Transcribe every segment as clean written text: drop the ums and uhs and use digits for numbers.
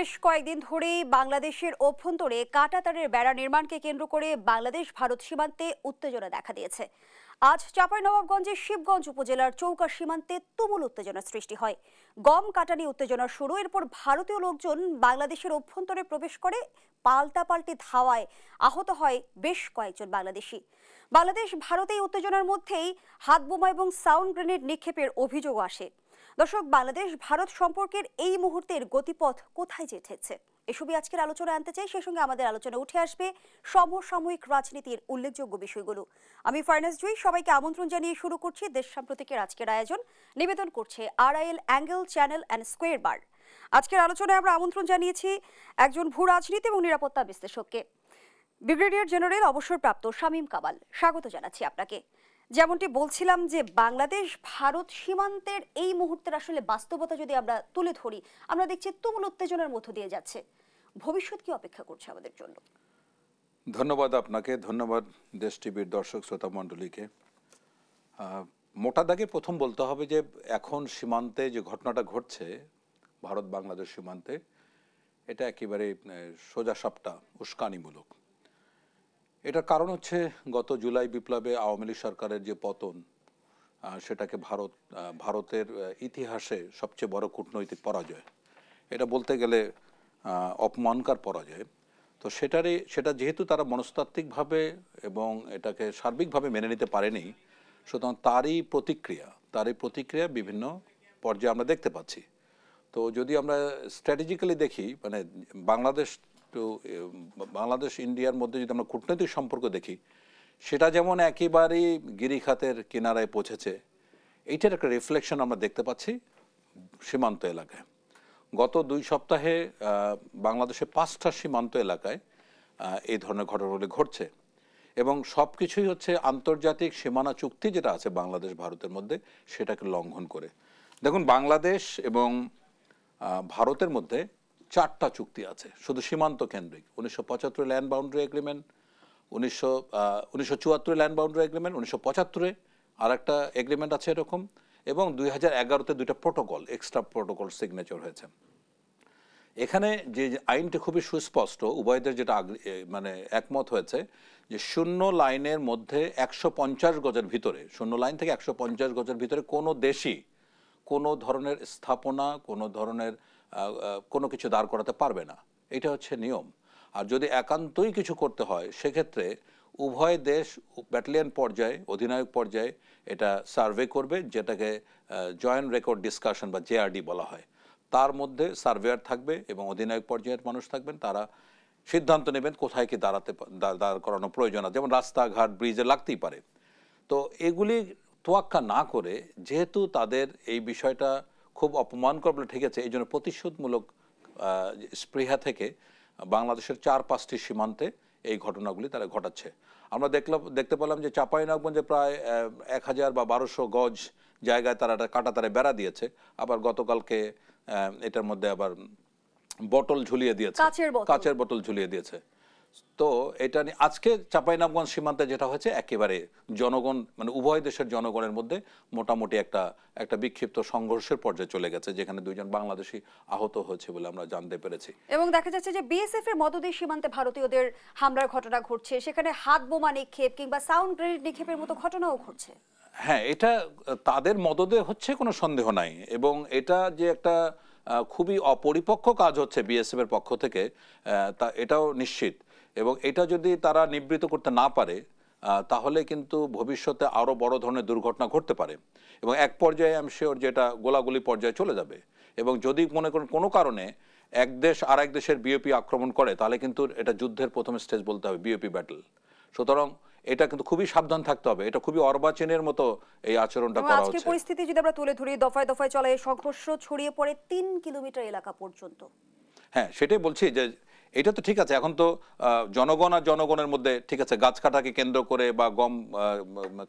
বেশ কয়েকদিন ধরেই বাংলাদেশের অভ্যন্তরে কাঁটাতারের বেড়া নির্মাণকে কেন্দ্র করে বাংলাদেশ ভারত সীমান্তে উত্তেজনা দেখা দিয়েছে। আজ চাঁপাইনবাবগঞ্জের শিবগঞ্জ উপজেলার চৌকা সীমান্তে তুমুল উত্তেজনার সৃষ্টি হয়। গম কাটানি উত্তেজনা শুরু, এরপর ভারতীয় লোকজন বাংলাদেশের অভ্যন্তরে প্রবেশ করে পাল্টাপাল্টি ধাওয়ায় আহত হয় বেশ কয়েকজন বাংলাদেশি। বাংলাদেশ ভারত এই উত্তেজনার মধ্যেই হাতবোমা এবং সাউন্ড গ্রেনেড নিক্ষেপের অভিযোগ আসে। দর্শক, বাংলাদেশ ভারত সম্পর্কের এই মুহূর্তের গতিপথ কোথায় যেতেছে এসবই আজকের আলোচনা আনতে চাই। সেই সঙ্গে আমাদের আলোচনা উঠে আসবে সমসাময়িক রাজনীতির উল্লেখযোগ্য বিষয়গুলো। আমি ফারনাজ জুই, সবাইকে আমন্ত্রণ জানিয়ে শুরু করছি দেশ সাম্প্রতিকের আজকের আয়োজন। নিবেদন করছে RIL angle channel and square bar. আজকের আলোচনায় আমরা আমন্ত্রণ জানিয়েছি একজন ভূ রাজনীতি এবং নিরাপত্তা বিশ্লেষককে, ব্রিগেডিয়ার জেনারেল অবসরপ্রাপ্ত শামীম কামাল। স্বাগত জানাচ্ছি আপনাকে। যেমনটি বলছিলাম যে বাংলাদেশ ভারত সীমান্তের এই মুহূর্তের আসলে বাস্তবতা যদি আমরা তুলে ধরি, আমরা দেখছি তুমুল উত্তেজনার মধ্য দিয়ে যাচ্ছে। ভবিষ্যৎ কি অপেক্ষা করছে আমাদের জন্য? ধন্যবাদ আপনাকে, ধন্যবাদ দেশ টিভির দর্শক শ্রোতা মণ্ডলীকে। মোটা দাগে প্রথম বলতে হবে যে এখন সীমান্তে যে ঘটনাটা ঘটছে ভারত বাংলাদেশ সীমান্তে, এটা একেবারে সোজা সাপটা উস্কানিমূলক। এটার কারণ হচ্ছে গত জুলাই বিপ্লবে আওয়ামী লীগ সরকারের যে পতন, সেটাকে ভারতের ইতিহাসে সবচেয়ে বড় কূটনৈতিক পরাজয়, এটা বলতে গেলে অপমানকর পরাজয়। তো সেটা যেহেতু তারা মনস্তাত্ত্বিকভাবে এবং এটাকে সার্বিকভাবে মেনে নিতে পারেনি, সুতরাং তারই প্রতিক্রিয়া বিভিন্ন পর্যায়ে আমরা দেখতে পাচ্ছি। তো যদি আমরা স্ট্র্যাটেজিক্যালি দেখি, মানে বাংলাদেশ ইন্ডিয়ার মধ্যে যদি আমরা কূটনৈতিক সম্পর্ক দেখি, সেটা যেমন একেবারেই গিরিখাতের কিনারায় পৌঁছেছে, এইটার একটা রিফ্লেকশন আমরা দেখতে পাচ্ছি সীমান্ত এলাকায়। গত 2 সপ্তাহে বাংলাদেশের 5টা সীমান্ত এলাকায় এই ধরনের ঘটনাগুলি ঘটছে এবং সব কিছুই হচ্ছে আন্তর্জাতিক সীমানা চুক্তি যেটা আছে বাংলাদেশ ভারতের মধ্যে, সেটাকে লঙ্ঘন করে। দেখুন, বাংলাদেশ এবং ভারতের মধ্যে 4টা চুক্তি আছে শুধু সীমান্ত কেন্দ্রিক। 1975 land boundary agreement, 1974 land boundary agreement, 1975 আর একটা এগ্রিমেন্ট আছে এরকম, এবং 2011-তে 2টা প্রোটোকল, এক্সট্রা প্রোটোকল সিগনেচার হয়েছে। এখানে যে আইনটি খুবই সুস্পষ্ট, উভয়দের যেটা মানে একমত হয়েছে যে শূন্য লাইনের মধ্যে 150 গজের ভিতরে, শূন্য লাইন থেকে 150 গজের ভিতরে কোনো দেশই কোনো ধরনের স্থাপনা, কোনো ধরনের কোনো কিছু দাঁড় করাতে পারবে না। এটা হচ্ছে নিয়ম। আর যদি একান্তই কিছু করতে হয়, সেক্ষেত্রে উভয় দেশ ব্যাটালিয়ন পর্যায়ে, অধিনায়ক পর্যায়ে এটা সার্ভে করবে, যেটাকে জয়েন্ট রেকর্ড ডিসকাশন বা JRD বলা হয়। তার মধ্যে সার্ভেয়ার থাকবে এবং অধিনায়ক পর্যায়ের মানুষ থাকবেন। তারা সিদ্ধান্ত নেবেন কোথায় কি দাঁড় করানো প্রয়োজন আছে, যেমন রাস্তাঘাট, ব্রিজে লাগতেই পারে। তো এগুলি তোয়াক্কা না করে, যেহেতু তাদের এই বিষয়টা খুব অপমানকর বলে ঠেকেছে, এই জন্য প্রতিশোধমূলক স্পৃহা থেকে বাংলাদেশের 4-5টি সীমান্তে এই ঘটনাগুলি তারা ঘটাচ্ছে। আমরা দেখতে পেলাম যে চাঁপাইনবাবগঞ্জে প্রায় 1000 বা 1200 গজ জায়গায় তারা একটা কাঁটাতারে বেড়া দিয়েছে। আবার গতকালকে এটার মধ্যে আবার বোতল ঝুলিয়ে দিয়েছে, কাচের বোতল ঝুলিয়ে দিয়েছে। তো এটা নিয়ে আজকে চাঁপাইনবাবগঞ্জ সীমান্তে যেটা হয়েছে, একেবারে জনগণ, মানে উভয় দেশের জনগণের মধ্যে মোটামুটি একটা বিক্ষিপ্ত সংঘর্ষের পর্যায়ে চলে গেছে, যেখানে 2জন বাংলাদেশি আহত হয়েছে বলে আমরা জানতে পেরেছি। এবং দেখা যাচ্ছে যে BSF এর মদদে সীমান্তে ভারতীয়দের হামলার ঘটনা ঘটছে, সেখানে হাত বোমা নিক্ষেপ কিংবা সাউন্ড গ্রেনেড নিক্ষেপের মতো ঘটনাও ঘটছে। হ্যাঁ, এটা তাদের মদদে হচ্ছে, কোনো সন্দেহ নাই। এবং এটা যে একটা খুবই অপরিপক্ক কাজ হচ্ছে BSF এর পক্ষ থেকে, তা এটাও নিশ্চিত। এবং এটা যদি তারা নিবৃত্ত করতে না পারে, তাহলে কিন্তু ভবিষ্যতে আরও বড় ধরনের দুর্ঘটনা ঘটতে পারে এবং এক পর্যায়ে আমি শিওর যে এটা গোলাগুলি পর্যায়ে চলে যাবে। এবং যদি মনে করেন কোনো কারণে এক দেশ আর এক দেশের BOP আক্রমণ করে, তাহলে কিন্তু এটা যুদ্ধের প্রথম স্টেজ বলতে হবে, BOP ব্যাটল। সুতরাং এটা কিন্তু খুবই সাবধান থাকতে হবে। এটা খুবই অর্বাচীনের মতো এই আচরণটা করা হচ্ছে। আজকে পরিস্থিতি যদি আমরা তুলে ধরি, দফায় দফায় চলে সংঘর্ষ ছড়িয়ে পড়ে 3 কিলোমিটার এলাকা পর্যন্ত। হ্যাঁ, সেটাই বলছি যে এটা তো ঠিক আছে। এখন তো জনগণ আর জনগণের মধ্যে, ঠিক আছে, গাছ কাটাকে কেন্দ্র করে বা গম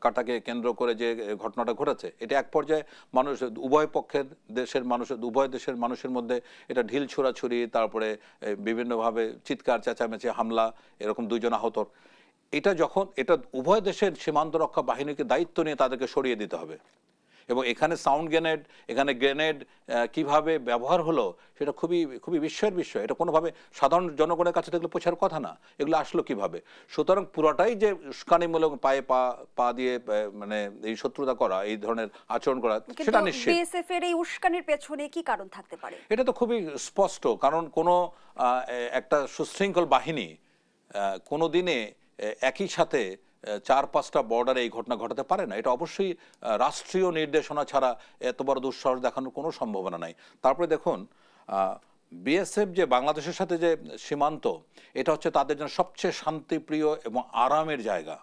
কাটাকে কেন্দ্র করে যে ঘটনাটা ঘটেছে, এটা এক পর্যায়ে মানুষ, উভয় দেশের মানুষের মধ্যে এটা ঢিল ছোড়াছুরি, তারপরে বিভিন্নভাবে চিৎকার চেঁচামেচি, হামলা, এরকম 2জন আহত। এটা উভয় দেশের সীমান্ত রক্ষা বাহিনীকে দায়িত্ব নিয়ে তাদেরকে সরিয়ে দিতে হবে। এবং এখানে সাউন্ড গ্রেনেড, এখানে গ্রেনেড কিভাবে ব্যবহার হলো সেটা খুবই খুবই বিস্ময়ের বিষয়। এটা কোনোভাবে সাধারণ জনগণের কাছে দেখলে পৌঁছার কথা না, এগুলো আসলো কিভাবে। সুতরাং পুরোটাই যে উস্কানিমূলক, পায়ে পা দিয়ে মানে এই শত্রুতা করা, এই ধরনের আচরণ করা, সেটা নিশ্চিত। বিএসএফ এর এই উস্কানির পেছনে কি কারণ থাকতে পারে? এটা তো খুবই স্পষ্ট, কারণ কোনো একটা সুশৃঙ্খল বাহিনী কোনো দিনে একই সাথে 4-5টা বর্ডারে এই ঘটনা ঘটাতে পারে না। এটা অবশ্যই রাষ্ট্রীয় নির্দেশনা ছাড়া এত বড় দুঃসাহস দেখানোর কোনো সম্ভাবনা নাই। তারপরে দেখুন, বিএসএফ যে বাংলাদেশের সাথে যে সীমান্ত, এটা হচ্ছে তাদের জন্য সবচেয়ে শান্তিপ্রিয় এবং আরামের জায়গা,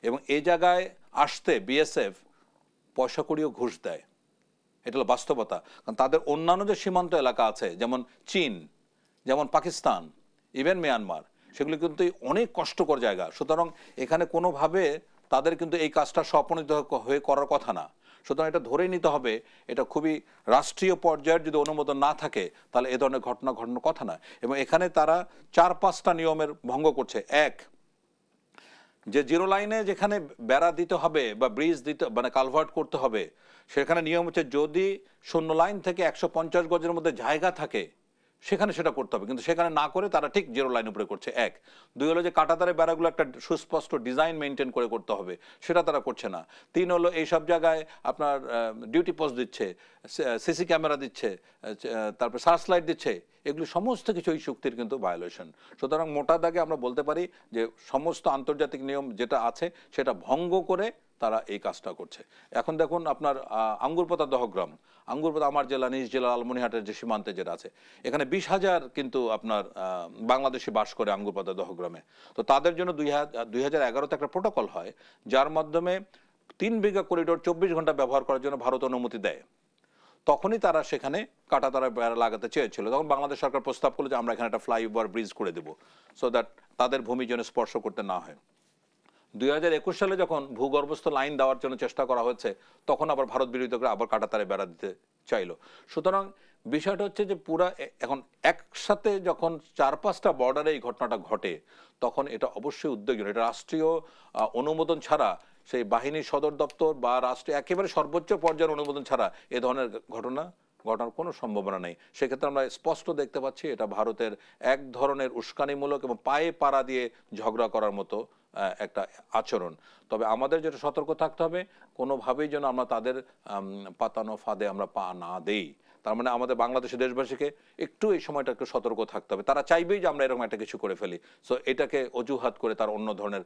এবং এই জায়গায় আসতে বিএসএফ পয়সা কড়িও ঘুষ দেয়। এটা হলো বাস্তবতা। কারণ তাদের অন্যান্য যে সীমান্ত এলাকা আছে, যেমন চীন, যেমন পাকিস্তান, ইভেন মিয়ানমার, সেগুলো কিন্তু অনেক কষ্টকর জায়গা। সুতরাং এখানে কোনোভাবে তাদের কিন্তু এই কাজটা স্বপ্নিত হয়ে করার কথা না। সুতরাং এটা ধরেই নিতে হবে, এটা খুবই রাষ্ট্রীয় পর্যায়ের যদি অনুমোদন না থাকে তাহলে এ ধরনের ঘটনা ঘটানোর কথা না। এবং এখানে তারা 4-5টা নিয়মের ভঙ্গ করছে। এক, যে জিরো লাইনে যেখানে বেড়া দিতে হবে বা ব্রিজ দিতে, মানে কালভার্ট করতে হবে, সেখানে নিয়ম হচ্ছে যদি 0 লাইন থেকে 150 গজের মধ্যে জায়গা থাকে সেখানে সেটা করতে হবে, কিন্তু সেখানে না করে তারা ঠিক 0 লাইন উপরে করছে। এক। দুই হলো যে কাঁটাতারের বেড়াগুলো একটা সুস্পষ্ট ডিজাইন মেনটেন করে করতে হবে, সেটা তারা করছে না। 3 হলো এই সব জায়গায় আপনার ডিউটি পোস্ট দিচ্ছে, সিসি ক্যামেরা দিচ্ছে, তারপর সার্চ লাইট দিচ্ছে, এগুলি সমস্ত কিছু এই চুক্তির কিন্তু ভায়োলেশন। সুতরাং মোটা দাগে আমরা বলতে পারি যে সমস্ত আন্তর্জাতিক নিয়ম যেটা আছে সেটা ভঙ্গ করে তারা এই কাজটা করছে। এখন দেখুন আপনার আঙ্গুরপোতা দহগ্রাম, আঙ্গুরপোতা আমার জেলা, নিজ জেলা লালমনিরহাটের যে সীমান্তে যেটা আছে, এখানে 20,000 কিন্তু আপনার বাংলাদেশি বাস করে আঙ্গুরপোতা দহগ্রামে। তো তাদের জন্য 2011-তে একটা প্রোটোকল হয়, যার মাধ্যমে 3 বিঘা করিডোর 24 ঘন্টা ব্যবহার করার জন্য ভারত অনুমতি দেয়। তখনই তারা সেখানে কাঁটাতারা বেড়া লাগাতে চেয়েছিল। তখন বাংলাদেশ সরকার প্রস্তাব করলো যে আমরা এখানে একটা ফ্লাইওভার ব্রিজ করে দেবো, সো দ্যাট তাদের ভূমি যেন স্পর্শ করতে না হয়। 2021 সালে যখন ভূগর্ভস্থ লাইন দেওয়ার জন্য চেষ্টা করা হয়েছে, তখন আবার ভারত বিরোধী করে আবার কাঁটাতারে বেড়া দিতে চাইলো। সুতরাং বিষয়টা হচ্ছে যে পুরা এখন একসাথে যখন 4-5টা বর্ডারে এই ঘটনাটা ঘটে, তখন এটা অবশ্যই উদ্বেগজনক। এটা রাষ্ট্রীয় অনুমোদন ছাড়া, সেই বাহিনীর সদর দপ্তর বা রাষ্ট্রীয় একেবারে সর্বোচ্চ পর্যায়ের অনুমোদন ছাড়া এ ধরনের ঘটনা ঘটার কোনো সম্ভাবনা নেই। সেক্ষেত্রে আমরা স্পষ্ট দেখতে পাচ্ছি এটা ভারতের এক ধরনের উস্কানিমূলক এবং পায়ে পাড়া দিয়ে ঝগড়া করার মতো একটা আচরণ। তবে আমাদের যেটা সতর্ক থাকতে হবে, কোনোভাবেই যেন আমরা তাদের পাতানো ফাঁদে আমরা পা না দেই। তার মানে আমাদের বাংলাদেশের দেশবাসীকে একটু এই সময়টা একটু সতর্ক থাকতে হবে। তারা চাইবেই যে আমরা এরকম একটা কিছু করে ফেলি, সো এটাকে অজুহাত করে তার অন্য ধরনের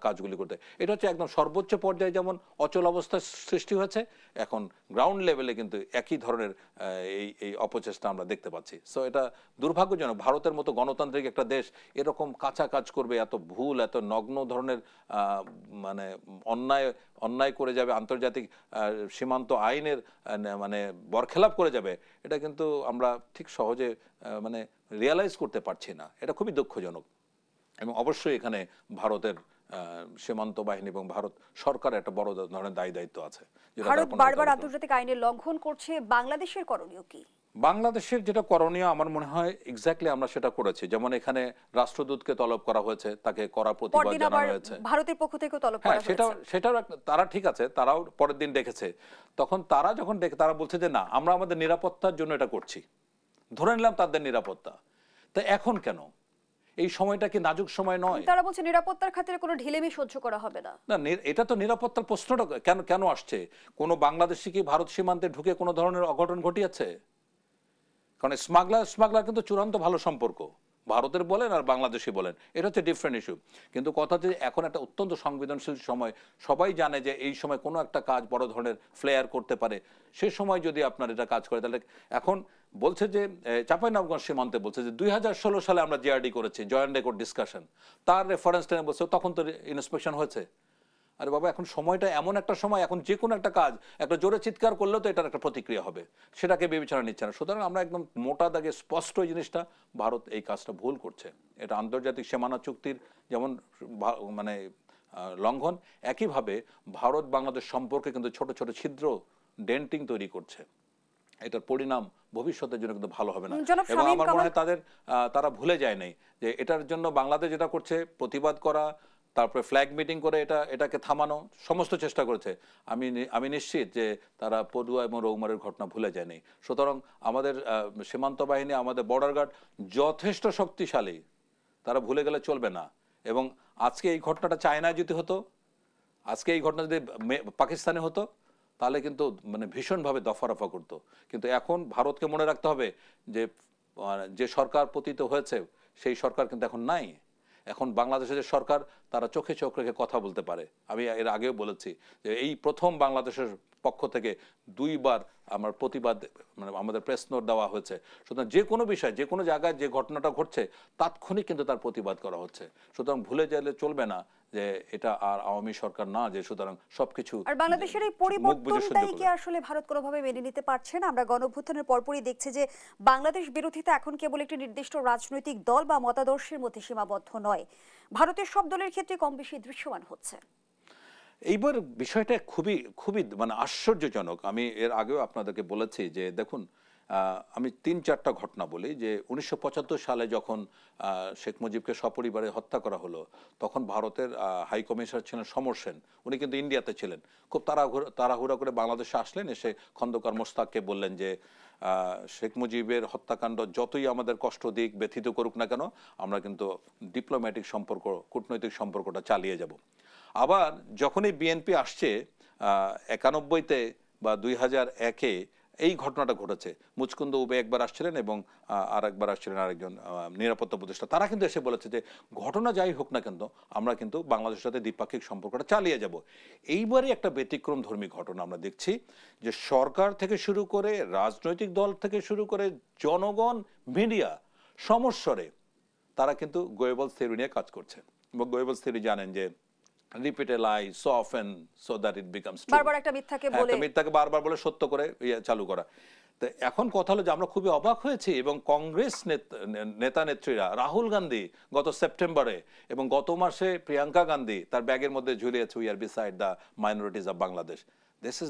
কাজগুলি করতে। এটা হচ্ছে একদম সর্বোচ্চ পর্যায়ে যেমন অচল অবস্থার সৃষ্টি হয়েছে, এখন গ্রাউন্ড লেভেলে কিন্তু একই ধরনের এই অপচেষ্টা আমরা দেখতে পাচ্ছি। সো এটা দুর্ভাগ্যজনক, ভারতের মতো গণতান্ত্রিক একটা দেশ এরকম কাঁচা কাজ করবে, এত ভুল, এত নগ্ন ধরনের মানে অন্যায় করে যাবে, আন্তর্জাতিক সীমান্ত আইনের মানে বরখেলাপ করে যাবে, এটা কিন্তু আমরা ঠিক সহজে মানে রিয়ালাইজ করতে পারছি না। এটা খুবই দুঃখজনক। এবং অবশ্যই এখানে ভারতের সীমান্ত বাহিনী এবং ভারত সরকারের একটা বড় ধরনের দায়িত্ব আছে। ভারত বারবার আন্তর্জাতিক আইনের লঙ্ঘন করছে, বাংলাদেশের করণীয় কি? বাংলাদেশের যেটা করণীয় আমার মনে হয় এক্স্যাক্টলি আমরা সেটা করেছি। যেমন এখানে রাষ্ট্রদূতকে তলব করা হয়েছে, তাকে কড়া প্রতিবাদ জানানো হয়েছে। ভারতের পক্ষ থেকেও তলব করা হয়েছে। সেটাও তারা ঠিক আছে, তারাও পরের দিন ডেকেছে। তখন তারা যখন তারা বলছে যে না, আমরা আমাদের নিরাপত্তার জন্য এটা করছি, ধরে নিলাম তাদের নিরাপত্তা। তা এখন কেন এই সময়টা কি নাজুক সময় নয়? তারা বলছে নিরাপত্তার খাতিরে কোনো ঢিলেমি সহ্য করা হবে না। না, এটা তো নিরাপত্তার প্রশ্নটা কেন আসছে? কোনো বাংলাদেশি কি ভারত সীমান্তে ঢুকে কোনো ধরনের অঘটন ঘটিয়েছে? কারণ স্মাগলার কিন্তু চূড়ান্ত ভালো সম্পর্ক, ভারতের বলেন আর বাংলাদেশি বলেন, এটা হচ্ছে ডিফারেন্ট ইস্যু। কিন্তু কথা হচ্ছে এখন একটা অত্যন্ত সংবেদনশীল সময়, সবাই জানে যে এই সময় কোনো একটা কাজ বড় ধরনের ফ্লেয়ার করতে পারে। সে সময় যদি আপনার এটা কাজ করে, তাহলে এখন বলছে যে চাঁপাইনবাবগঞ্জ সীমান্তে বলছে যে 2016 সালে আমরা জিআরডি করেছি, জয়েন্ট রেকর্ড ডিসকাশন, তার রেফারেন্স টেনে বলছে তখন তো ইন্সপেকশন হয়েছে। আরে বাবা, এখন সময়টা এমন একটা সময়, এখন যে কোনো একটা কাজ একটা জোরে চিৎকার করলেও তো এটার একটা প্রতিক্রিয়া হবে, সেটাকে বিবেচনা নিচ্ছে না। সুতরাং আমরা একদম মোটা দাগে স্পষ্ট এই জিনিসটা, ভারত এই কাজটা ভুল করছে। এটা আন্তর্জাতিক সীমানা চুক্তির যেমন মানে লঙ্ঘন, একইভাবে ভারত বাংলাদেশ সম্পর্কে কিন্তু ছোট ছোট ছিদ্র ডেন্টিং তৈরি করছে। এটার পরিণাম ভবিষ্যতের জন্য কিন্তু ভালো হবে না। এবং আমার মনে হয় তারা ভুলে যায় নাই যে এটার জন্য বাংলাদেশ যেটা করছে, প্রতিবাদ করা, তারপরে ফ্ল্যাগ মিটিং করে এটাকে থামানো সমস্ত চেষ্টা করেছে। আমি নিশ্চিত যে তারা পডুয়া এবং রৌমারের ঘটনা ভুলে যায়নি। সুতরাং আমাদের সীমান্ত বাহিনী, আমাদের বর্ডার গার্ড যথেষ্ট শক্তিশালী, তারা ভুলে গেলে চলবে না। এবং আজকে এই ঘটনাটা চায়নায় যদি হতো, আজকে এই ঘটনা যদি পাকিস্তানে হতো, তাহলে কিন্তু মানে ভীষণভাবে দফারফা করতো। কিন্তু এখন ভারতকে মনে রাখতে হবে যে যে সরকার পতিত হয়েছে সেই সরকার কিন্তু এখন নাই। এখন বাংলাদেশের যে সরকার, তারা চোখে চোখ রেখে কথা বলতে পারে। আমি এর আগেও বলেছি যে এই প্রথম বাংলাদেশের পক্ষ থেকে 2 বার আমার প্রতিবাদ, মানে আমাদের প্রেস নোট দেওয়া হয়েছে। সুতরাং যে কোনো বিষয়, যে কোনো জায়গায় যে ঘটনাটা ঘটছে তাৎক্ষণিক কিন্তু তার প্রতিবাদ করা হচ্ছে। সুতরাং ভুলে গেলে চলবে না যে এটা আর আওয়ামী সরকার না, যে সুতরাং সবকিছু। আর বাংলাদেশের এই পরিবর্তনটাই কি আসলে ভারত কোনোভাবে মেনে নিতে পারছে না? আমরা গণঅভ্যুত্থানের পরপরই দেখছি যে বাংলাদেশ বিরোধিতা এখন কেবল একটি নির্দিষ্ট রাজনৈতিক দল বা মতাদর্শের মধ্যে সীমাবদ্ধ নয়, ভারতের সব দলের ক্ষেত্রে কম বেশি দৃশ্যমান হচ্ছে। এইবার বিষয়টা খুবই খুবই মানে আশ্চর্যজনক। আমি এর আগেও আপনাদেরকে বলেছি যে দেখুন, আমি 3-4টা ঘটনা বলি। যে 1975 সালে যখন শেখ মুজিবকে সপরিবারে হত্যা করা হলো, তখন ভারতের হাই কমিশনার ছিলেন সমর সেন। উনি কিন্তু ইন্ডিয়াতে ছিলেন। খুব তাড়াহুড়া করে বাংলাদেশে আসলেন, এসে খন্দকার মোশতাককে বললেন যে শেখ মুজিবের হত্যাকাণ্ড যতই আমাদের কষ্ট দিক, ব্যথিত করুক না কেন, আমরা কিন্তু ডিপ্লোম্যাটিক সম্পর্ক, কূটনৈতিক সম্পর্কটা চালিয়ে যাব। আবার যখনই বিএনপি আসছে 91-তে বা 2001-এ এই ঘটনাটা ঘটেছে। মুচকুন্দ উবে একবার আসছিলেন এবং আর একবার আসছিলেন আরেকজন নিরাপত্তা উপদেষ্টা। তারা কিন্তু এসে বলেছে যে ঘটনা যাই হোক না কেন, আমরা কিন্তু বাংলাদেশের সাথে দ্বিপাক্ষিক সম্পর্কটা চালিয়ে যাব। এইবারই একটা ব্যতিক্রম ধর্মী ঘটনা আমরা দেখছি যে সরকার থেকে শুরু করে, রাজনৈতিক দল থেকে শুরু করে, জনগণ, মিডিয়া সমস্বরে তারা কিন্তু গোয়েবলস থিওরি নিয়ে কাজ করছে। এবং গোয়েবলস থিওরি জানেন যে repeat a lie so often so that it becomes true, বারবার একটা মিথ্যাকে বারবার বলে সত্য করে চালু করা। তো এখন কথা হলো যে আমরা খুবই অবাক হয়েছি, এবং কংগ্রেস নেতা নেত্রীরা, রাহুল গান্ধী গত সেপ্টেম্বরে এবং গত মাসে প্রিয়াঙ্কা গান্ধী তার ব্যাগের মধ্যে ঝুলিয়েছে we are beside the minorities of Bangladesh.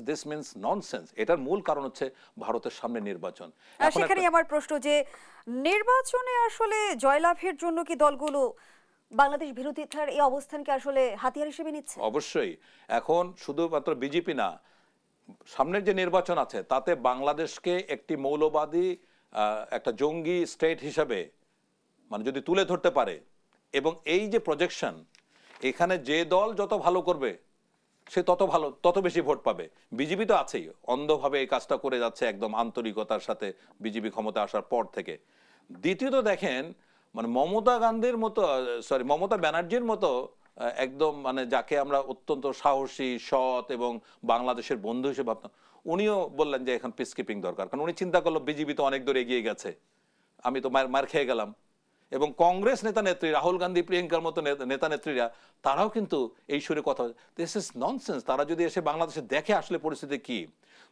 This means nonsense. এটার মূল কারণ হচ্ছে ভারতের সামনে নির্বাচন। সেখানেই আমার প্রশ্ন যে নির্বাচনে আসলে জয়লাভের জন্য কি দলগুলো বাংলাদেশ বিরোধিতার এই অবস্থানকে আসলে হাতিয়ার হিসেবে নিচ্ছে? অবশ্যই। এখন শুধুমাত্র বিজেপি না, সামনের যে নির্বাচন আছে তাতে বাংলাদেশকে একটি মৌলবাদী, একটা জঙ্গি স্টেট হিসাবে মানে যদি তুলে ধরতে পারে, এবং এই যে প্রজেকশন, এখানে যে দল যত ভালো করবে সে তত বেশি ভোট পাবে। বিজেপি তো আছেই, অন্ধভাবে এই কাজটা করে যাচ্ছে একদম আন্তরিকতার সাথে বিজেপি ক্ষমতা আসার পর থেকে। দ্বিতীয়ত দেখেন, মানে মমতা ব্যানার্জির মতো একদম মানে যাকে আমরা অত্যন্ত সাহসী, সৎ এবং বাংলাদেশের বন্ধু হিসেবে ভাবতাম, উনিও বললেন যে এখন পিস কিপিং দরকার। কারণ উনি চিন্তা করলো বিজেপি তো অনেক দূর এগিয়ে গেছে, আমি তো মার খেয়ে গেলাম। এবং কংগ্রেস নেতা নেত্রী, রাহুল গান্ধী, প্রিয়াঙ্কার মতো নেতা নেত্রীরা, তারাও কিন্তু এই সুরে কথা, দিস ইজ ননসেন্স। তারা যদি এসে বাংলাদেশে দেখে আসলে পরিস্থিতি কি।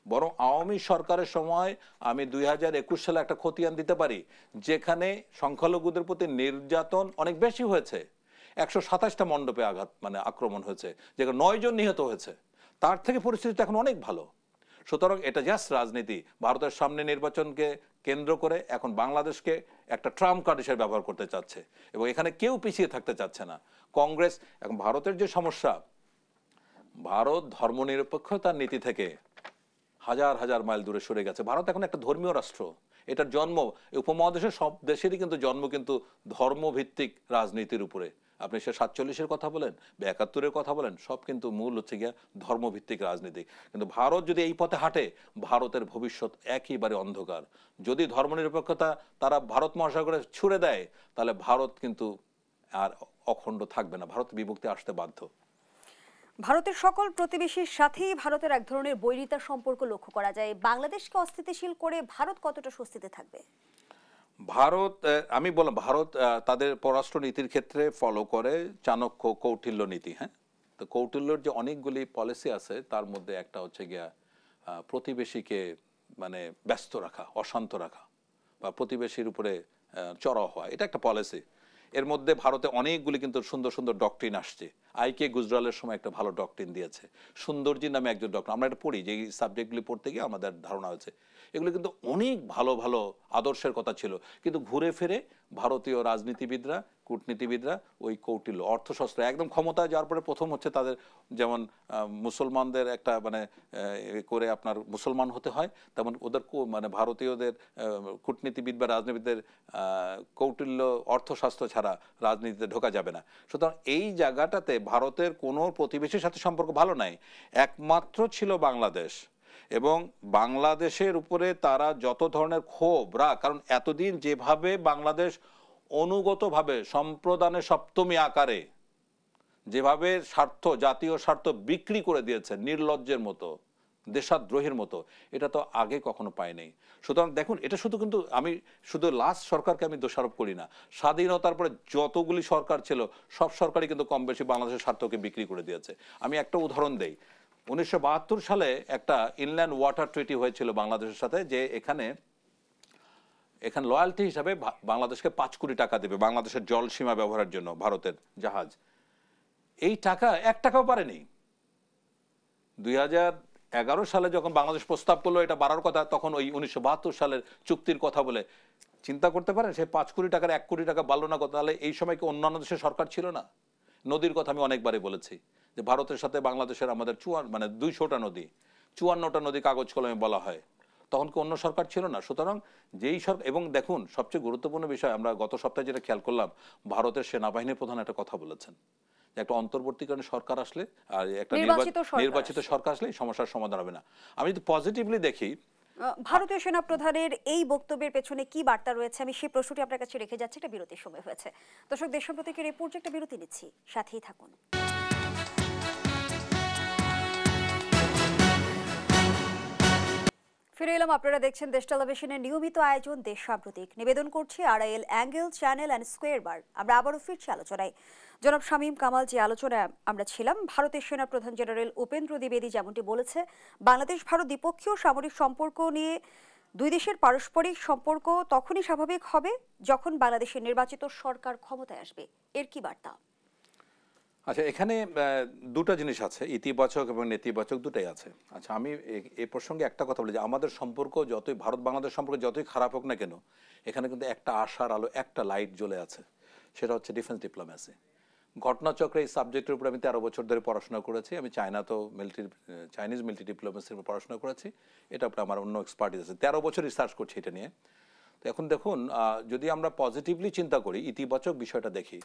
বরং আওয়ামী সরকারের সময় আমি 2021 সালে একটা খতিয়ান দিতে পারি, যেখানে সংখ্যালঘুদের প্রতি নির্যাতন অনেক বেশি হয়েছে। 127টা মণ্ডপে আক্রমণ হয়েছে, যেখানে 9 জন নিহত হয়েছে। তার থেকে পরিস্থিতি এখন অনেক ভালো। সুতরাং এটা জাস্ট রাজনীতি। ভারতের সামনে নির্বাচনকে কেন্দ্র করে এখন বাংলাদেশকে একটা ট্রাম্প কার্ড হিসেবে ব্যবহার করতে চাচ্ছে, এবং এখানে কেউ পিছিয়ে থাকতে চাচ্ছে না। কংগ্রেস, এখন ভারতের যে সমস্যা, ভারত ধর্মনিরপেক্ষতার নীতি থেকে হাজার হাজার মাইল দূরে সরে গেছে। ভারত এখন একটা ধর্মীয় রাষ্ট্র। এটার জন্ম, উপমহাদেশের সব দেশেরই কিন্তু জন্ম কিন্তু ধর্মভিত্তিক রাজনীতির উপরে। আপনি সে 47-এর কথা বলেন বা 71-এর কথা বলেন, সব কিন্তু মূল হচ্ছে গিয়া ধর্মভিত্তিক রাজনীতি। কিন্তু ভারত যদি এই পথে হাঁটে, ভারতের ভবিষ্যৎ একেবারে অন্ধকার। যদি ধর্মনিরপেক্ষতা তারা ভারত মহাসাগরে ছুড়ে দেয়, তাহলে ভারত কিন্তু আর অখণ্ড থাকবে না, ভারত বিভক্তি আসতে বাধ্য। ভারতের সকল প্রতিবেশীর সাথেই ভারতের এক ধরনের বৈরিতার সম্পর্ক লক্ষ্য করা যায়। বাংলাদেশকে অস্থিতিশীল করে ভারত কতটা স্বস্তিতে থাকবে? ভারত, আমি বললাম, ভারত তাদের পররাষ্ট্র নীতির ক্ষেত্রে ফলো করে চাণক্য কৌটিল্য নীতি। হ্যাঁ, তো কৌটিল্যর যে অনেকগুলি পলিসি আছে, তার মধ্যে একটা হচ্ছে গিয়া প্রতিবেশীকে মানে ব্যস্ত রাখা, অশান্ত রাখা, বা প্রতিবেশীর উপরে চড়াও হওয়া, এটা একটা পলিসি। এর মধ্যে ভারতে অনেকগুলি কিন্তু সুন্দর সুন্দর ডক্ট্রিন আসছে। আইকে গুজরালের সময় একটা ভালো ডক্ট্রিন দিয়েছে, সুন্দরজি নামে একজন ডক্টর। আমরা এটা পড়ি, যে সাবজেক্টগুলি পড়তে গিয়ে আমাদের ধারণা হয়েছে এগুলো কিন্তু অনেক ভালো ভালো আদর্শের কথা ছিল, কিন্তু ঘুরে ফিরে ভারতীয় রাজনীতিবিদরা কূটনীতিবিদরা ওই কৌটিল্য অর্থশস্ত্র একদম ক্ষমতায় যাওয়ার পরে প্রথম হচ্ছে তাদের যেমন মুসলমানদের একটা মানে করে আপনার মুসলমান হতে হয়, তেমন ওদের মানে ভারতীয়দের কূটনীতিবিদ বা রাজনীতিবিদদের কৌটিল্য অর্থশাস্ত্র ছাড়া রাজনীতিতে ঢোকা যাবে না। সুতরাং এই জায়গাটাতে ভারতের কোনো প্রতিবেশীর সাথে সম্পর্ক ভালো নাই, একমাত্র ছিল বাংলাদেশ। এবং বাংলাদেশের উপরে তারা যত ধরনের ক্ষোভ রাগ, কারণ এতদিন যেভাবে বাংলাদেশ অনুগতভাবে সম্প্রদানের সপ্তমী আকারে যেভাবে স্বার্থ জাতীয় স্বার্থ বিক্রি করে দিয়েছে নির্লজ্জের মতো দেশদ্রোহের মতো, এটা তো আগে কখনো পায়নি। সুতরাং দেখুন, এটা শুধু কিন্তু আমি শুধু লাস্ট সরকারকে আমি দোষারোপ করি না, স্বাধীনতার পরে যতগুলি সরকার ছিল সব সরকারই কিন্তু কম বেশি বাংলাদেশের স্বার্থকে বিক্রি করে দিয়েছে। আমি একটা উদাহরণ দেই, 1972 সালে একটা ইনল্যান্ড ওয়াটার ট্রিটি হয়েছিল বাংলাদেশের সাথে, যে এখানে লয়্যালটি হিসাবে বাংলাদেশকে 5 কোটি টাকা দেবে বাংলাদেশের জল সীমা ব্যবহারের জন্য ভারতের জাহাজ। এই টাকা 1 টাকাও পারেনি। 2011 সালে যখন বাংলাদেশ প্রস্তাব করলো এটা বাড়ার কথা, তখন ওই 1972 সালের চুক্তির কথা বলে চিন্তা করতে পারেন, সেই 5 কোটি টাকার 1 কোটি টাকা বাড়লো না কথা। তাহলে এই সময় কি অন্যান্য দেশের সরকার ছিল না? নদীর কথা আমি অনেকবারই বলেছি যে ভারতের সাথে বাংলাদেশের আমাদের 200টা নদী, 54টা নদী কাগজ কলমে বলা হয়, তখন কি অন্য সরকার ছিল না? সুতরাং যেই সরকার, এবং দেখুন সবচেয়ে গুরুত্বপূর্ণ বিষয়, আমরা গত সপ্তাহে যেটা খেয়াল করলাম, ভারতের সেনাবাহিনীর প্রধান একটা কথা বলেছেন যে একটা অন্তর্বর্তীকালীন সরকার আসলে আর একটা নির্বাচিত সরকার আসলে এই সমস্যার সমাধান হবে না। আমি যদি পজিটিভলি দেখি, ভারতীয় সেনা প্রধানের এই বক্তব্যের পেছনে কি বার্তা রয়েছে, আমি সেই প্রশ্নটি আপনার কাছে রেখে যাচ্ছি। একটা বিরতির সময় হয়েছে। দর্শক, দেশ সম্প্রতিকের এই পর্যায়ে একটা বিরতি নিচ্ছি, সাথেই থাকুন। ফিরে এলাম, আপনারা দেখছেন দেশ টেলিভিশনের নিয়মিত আয়োজন দেশ সাম্প্রতিক। নিবেদন করছি Arail angle channel and square বার। আমরা আবারও ফিরছি আলোচনায়। জনাব শামীম কামাল, যে আলোচনায় আমরা ছিলাম, ভারতের সেনা প্রধান জেনারেল উপেন্দ্র দ্বিবেদী যেমনটি বলেছে, বাংলাদেশ ভারত দ্বিপক্ষীয় সামরিক সম্পর্ক নিয়ে দুই দেশের পারস্পরিক সম্পর্ক তখনই স্বাভাবিক হবে যখন বাংলাদেশের নির্বাচিত সরকার ক্ষমতায় আসবে। এর কি বার্তা? আচ্ছা, এখানে দুটো জিনিস আছে, ইতিবাচক এবং নেতিবাচক দুটাই আছে। আচ্ছা, আমি এই প্রসঙ্গে একটা কথা বলি যে আমাদের সম্পর্ক যতই ভারত বাংলাদেশ সম্পর্ক যতই খারাপ হোক না কেন, এখানে কিন্তু একটা আশার আলো, একটা লাইট জ্বলে আছে, সেটা হচ্ছে ডিফেন্স ডিপ্লোম্যাসি। ঘটনাচক্রে এই সাবজেক্টের উপর আমি 13 বছর ধরে পড়াশোনা করেছি। আমি চাইনিজ মিলিটারি ডিপ্লোম্যাসির উপর পড়াশোনা করেছি, এটা উপরে আমার অন্য এক্সপার্টিস আছে। 13 বছর রিসার্চ করছি এটা নিয়ে। তো এখন দেখুন, যদি আমরা পজিটিভলি চিন্তা করি, ইতিবাচক বিষয়টা দেখি,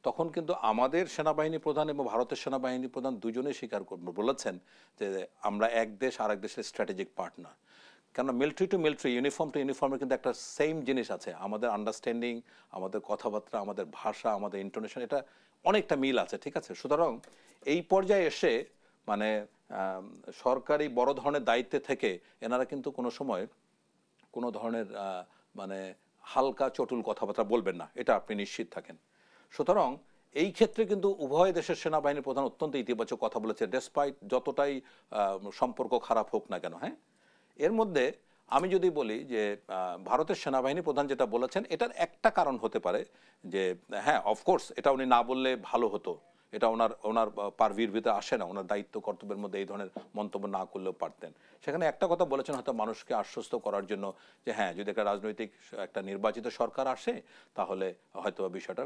তখন কিন্তু আমাদের সেনাবাহিনী প্রধান এবং ভারতের সেনাবাহিনী প্রধান দুজনেই স্বীকার বলেছেন যে আমরা এক দেশ আর এক দেশের স্ট্র্যাটেজিক পার্টনার। কেননা military to military, uniform to ইউনিফর্মের কিন্তু একটা সেম জিনিস আছে, আমাদের আন্ডারস্ট্যান্ডিং, আমাদের কথাবার্তা, আমাদের ভাষা, আমাদের ইন্টোনেশন, এটা অনেকটা মিল আছে, ঠিক আছে? সুতরাং এই পর্যায়ে এসে মানে সরকারি বড় ধরনের দায়িত্বে থেকে এনারা কিন্তু কোনো সময় কোনো ধরনের মানে হালকা চটুল কথাবার্তা বলবেন না, এটা আপনি নিশ্চিত থাকেন। সুতরাং এই ক্ষেত্রে কিন্তু উভয় দেশের সেনাবাহিনীর প্রধান অত্যন্ত ইতিবাচক কথা বলেছে, ডেসপাইট যতটাই সম্পর্ক খারাপ হোক না কেন। হ্যাঁ, এর মধ্যে আমি যদি বলি যে ভারতের সেনাবাহিনী প্রধান যেটা বলেছেন, এটার একটা কারণ হতে পারে যে হ্যাঁ, অফকোর্স এটা উনি না বললে ভালো হতো, এটা ওনার পারভির ভিতরে আসে না, ওনার দায়িত্ব কর্তব্যের মধ্যে এই ধরনের মন্তব্য না করলেও পারতেন। সেখানে একটা কথা বলেছেন হয়তো মানুষকে আশ্বস্ত করার জন্য যে হ্যাঁ, যদি একটা রাজনৈতিক একটা নির্বাচিত সরকার আসে তাহলে হয়তো বিষয়টা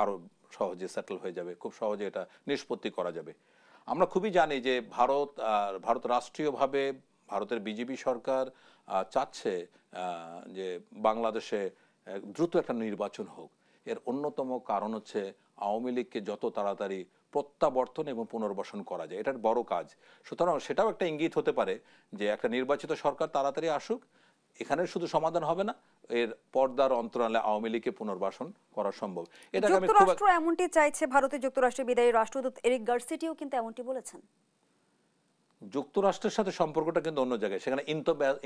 আরও সহজে সেটেল হয়ে যাবে, খুব সহজে এটা নিষ্পত্তি করা যাবে। আমরা খুবই জানি যে ভারত রাষ্ট্রীয়ভাবে ভারতের বিজেপি সরকার চাচ্ছে যে বাংলাদেশে দ্রুত একটা নির্বাচন হোক। এর অন্যতম কারণ হচ্ছে আওয়ামী লীগকে যত তাড়াতাড়ি প্রত্যাবর্তন এবং পুনর্বাসন করা যায়, এটার বড় কাজ। সুতরাং সেটাও একটা ইঙ্গিত হতে পারে যে একটা নির্বাচিত সরকার তাড়াতাড়ি আসুক, এখানে শুধু সমাধান হবে না, এর পর্দার অন্তরালে আওয়ামী লীগকে পুনর্বাসন করা সম্ভব। এটা যুক্তরাষ্ট্র এমনটি চাইছে, ভারতের যুক্তরাষ্ট্রের বিদায়ী রাষ্ট্রদূত এরিক গার্সিটিও কিন্তু এমনটি বলেছেন। যুক্তরাষ্ট্রের সাথে সম্পর্কটা কিন্তু অন্য জায়গায়, সেখানে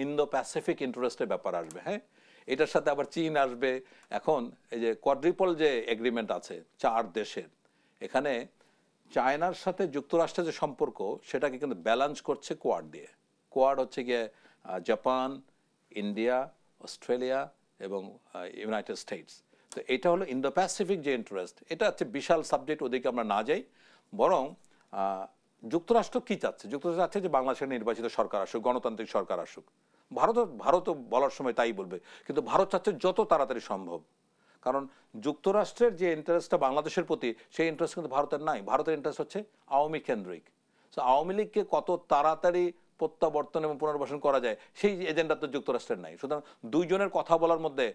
ইন্দো প্যাসিফিক ইন্টারেস্টের ব্যাপার আসবে। হ্যাঁ, এটার সাথে আবার চীন আসবে। এখন এই যে কোয়াড্রিপল যে এগ্রিমেন্ট আছে 4 দেশের, এখানে চায়নার সাথে যুক্তরাষ্ট্রের যে সম্পর্ক সেটাকে কিন্তু ব্যালেন্স করছে কোয়াড দিয়ে। কোয়াড হচ্ছে গিয়ে জাপান, ইন্ডিয়া, অস্ট্রেলিয়া এবং ইউনাইটেড স্টেটস। তো এটা হলো ইন্দো প্যাসিফিক যে ইন্টারেস্ট, এটা হচ্ছে বিশাল সাবজেক্ট, ওদিকে আমরা না যাই। বরং যুক্তরাষ্ট্র কি চাচ্ছে? যুক্তরাষ্ট্র চাচ্ছে যে বাংলাদেশের নির্বাচিত সরকার আসুক, গণতান্ত্রিক সরকার আসুক। ভারতও বলার সময় তাই বলবে, কিন্তু ভারত চাচ্ছে যত তাড়াতাড়ি সম্ভব। কারণ যুক্তরাষ্ট্রের যে ইন্টারেস্টটা বাংলাদেশের প্রতি সেই ইন্টারেস্ট কিন্তু ভারতের নাই। ভারতের ইন্টারেস্ট হচ্ছে আওয়ামী কেন্দ্রিক। সো আওয়ামী লীগকে কত তাড়াতাড়ি প্রত্যাবর্তন এবং পুনর্বাসন করা যায় সেই এজেন্ডা তো যুক্তরাষ্ট্রের নাই। সুতরাং দুইজনের কথা বলার মধ্যে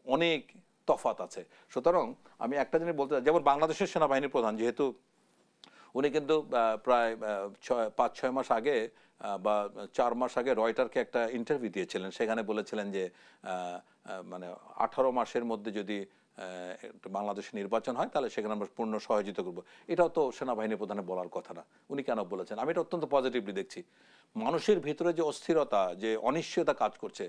অনেক তফাৎ আছে। সুতরাং আমি একটা জিনিস বলতে চাই, যেমন বাংলাদেশের সেনাবাহিনীর প্রধান যেহেতু উনি কিন্তু প্রায় 5-6 মাস আগে বা 4 মাস আগে রয়টারকে একটা ইন্টারভিউ দিয়েছিলেন, সেখানে বলেছিলেন যে মানে 18 মাসের মধ্যে যদি বাংলাদেশে নির্বাচন হয় তাহলে সেখানে আমরা পূর্ণ সহযোগিতা করবো। এটাও তো সেনাবাহিনী প্রধানের বলার কথা না, উনি কেন বলেছেন? আমি এটা অত্যন্ত পজিটিভলি দেখছি। মানুষের ভিতরে যে অস্থিরতা, যে অনিশ্চয়তা কাজ করছে,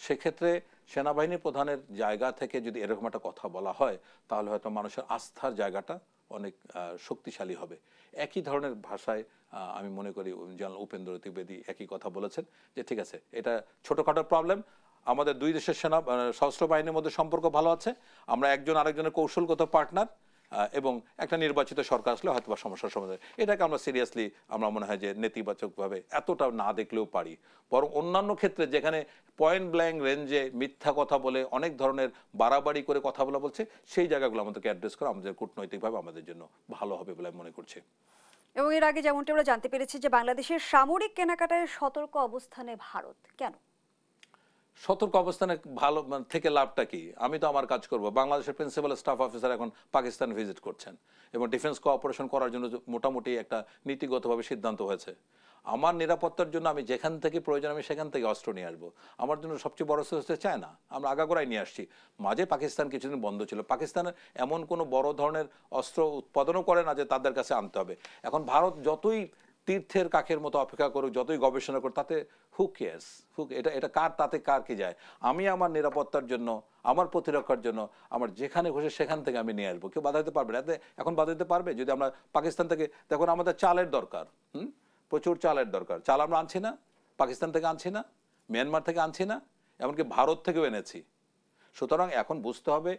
সেক্ষেত্রে সেনাবাহিনী প্রধানের জায়গা থেকে যদি এরকম একটা কথা বলা হয় তাহলে হয়তো মানুষের আস্থার জায়গাটা অনেক শক্তিশালী হবে। একই ধরনের ভাষায় আমি মনে করি জেনারেল উপেন্দ্র ত্রিবেদী একই কথা বলেছেন যে ঠিক আছে, এটা ছোটখাটো প্রবলেম, আমাদের দুই দেশের সশস্ত্র বাহিনীর মধ্যে সম্পর্ক ভালো আছে, আমরা একজন আরেকজনের কৌশলগত পার্টনার, এবং একটা নির্বাচিত সরকার আসলে হয়তো বা সমস্যার সমাধান। এটাকে আমরা সিরিয়াসলি, আমরা মনে হয় যে নেতিবাচকভাবে এতটা না দেখলেও পারি। বরং অন্যান্য ক্ষেত্রে যেখানে পয়েন্ট ব্ল্যাঙ্ক রেঞ্জে মিথ্যা কথা বলে অনেক ধরনের বাড়াবাড়ি করে কথা বলছে, সেই জায়গাগুলো আমাদেরকে অ্যাড্রেস করা আমাদের কূটনৈতিকভাবে আমাদের জন্য ভালো হবে বলে আমি মনে করছি। এবং এর আগে যেমনটা আমরা জানতে পেরেছি যে বাংলাদেশের সামরিক কেনাকাটায় সতর্ক অবস্থানে ভারত, কেন? সতর্ক অবস্থানে ভালো থেকে লাভটা কি? আমি তো আমার কাজ করব। বাংলাদেশের প্রিন্সিপাল স্টাফ অফিসার এখন পাকিস্তান ভিজিট করছেন এবং ডিফেন্স কোঅপারেশন করার জন্য মোটামুটি একটা নীতিগতভাবে সিদ্ধান্ত হয়েছে। আমার নিরাপত্তার জন্য আমি যেখান থেকে প্রয়োজন আমি সেখান থেকে অস্ত্র নিয়ে আসবো। আমার জন্য সবচেয়ে বড় হচ্ছে চায়না, আমরা আগাগোড়ায় নিয়ে আসছি। মাঝে পাকিস্তান কিছুদিন বন্ধ ছিল, পাকিস্তানের এমন কোনো বড় ধরনের অস্ত্র উৎপাদনও করে না যে তাদের কাছে আনতে হবে। এখন ভারত যতই তীর্থের কাকের মতো অপেক্ষা করুক, যতই গবেষণা করুক, তাতে হু কেয়ার্স, এটা কার, তাতে কার কি যায়? আমি আমার নিরাপত্তার জন্য, আমার প্রতিরক্ষার জন্য আমার যেখানে খুশি সেখান থেকে আমি নিয়ে আসবো, কেউ বাধা দিতে পারবে না। এখন বাধা দিতে পারবে? যদি আমরা পাকিস্তান থেকে, দেখুন আমাদের চালের দরকার, প্রচুর চালের দরকার, চাল আমরা আনছি না, পাকিস্তান থেকে আনছি না, মিয়ানমার থেকে আনছি না, এমনকি ভারত থেকেও এনেছি। সুতরাং এখন বুঝতে হবে